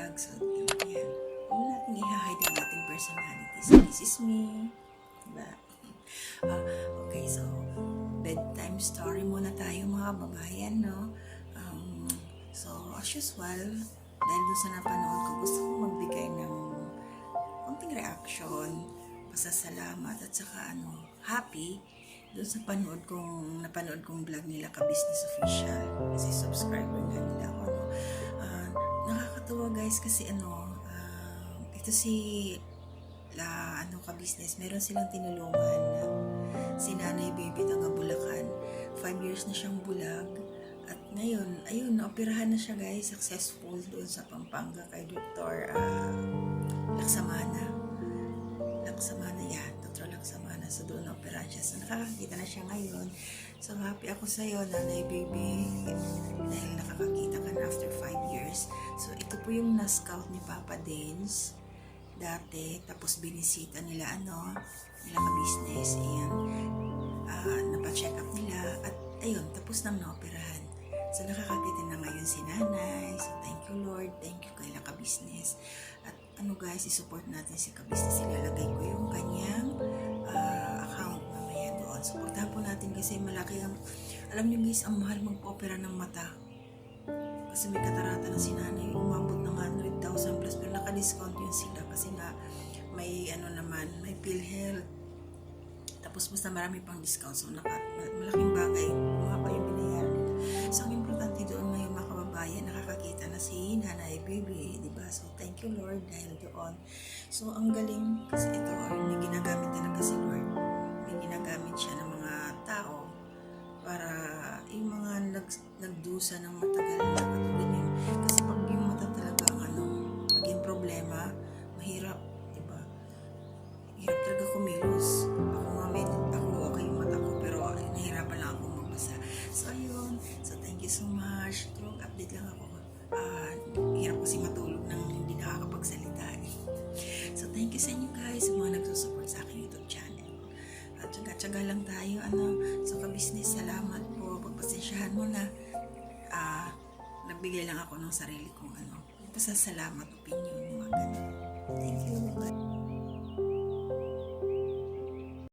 vlog. So, yan. Huwag natin i-hide ang ating personality. So, this is me. Diba? Okay, so, bedtime story muna tayo mga babayan, no? So, as usual, dahil doon sa napanood ko, gusto ko magbigay ng konting reaction, pasasalamat, at saka happy doon sa napanood kong vlog nila ka-Business Official. Kasi subscriber nga nila ako, no? Nakakatuwa guys kasi ito si ka-business, meron silang tinulungan na si Nanay Baby taga Bulacan. 5 years na siyang bulag. At ngayon, ayun, naoperahan na siya guys, successful doon sa Pampanga kay Dr. Laksamana, Dr. Laksamana. So doon na-operahan siya. So nakakakita na siya ngayon. So happy ako sa'yo, Nanay Baby, dahil nakakakita ka na after 5 years. So ito po yung na-scout ni Papa Dance dati, tapos binisita nila nila ka-business, ayan, napacheck up nila, at ayun, tapos nang naoperahan. So nakakakita na ngayon si Nanay. So thank you Lord, thank you kay ka-business. At guys, i-support natin si ka-business. Ilalagay ko yung kanyang account mamaya doon. Supportahan po natin kasi malaki alam nyo guys, ang mahal magpa-opera ng mata. Kasi may katarata na si Nanay, umabot ng 100,000 plus, pero naka-discount yun sila kasi nga may may PhilHealth, tapos basta marami pang discount. So malaking bagay, pa yung binayaran nila. So ang importante doon ngayon mga kababayan, nakakakita na si Nanay Baby, diba? So thank you Lord dahil doon. So ang galing kasi ito, may ginagamit talaga si Lord, may ginagamit siya ng mga tao para yung mga nagdusa ng matagal na katulad yun. Kasi pag yung mata talaga naging problema, mahirap, diba? Hirap talaga kumilos. Ako okay yung mata ko, pero nahirapan lang ako magbasa. So ayun, so thank you so much. Tulong update lang ako. Hirap kasi matulog nang hindi nakakapagsalita eh. So thank you sa inyo guys, sa mga nagsusupport sa aking YouTube channel. At tsaga-tsaga lang tayo, so ka-business, salamat po, pagpasensyahan mo na nagbigay lang ako ng sarili kong pasasalamat, opinion, mga ganun. Thank you. Bye.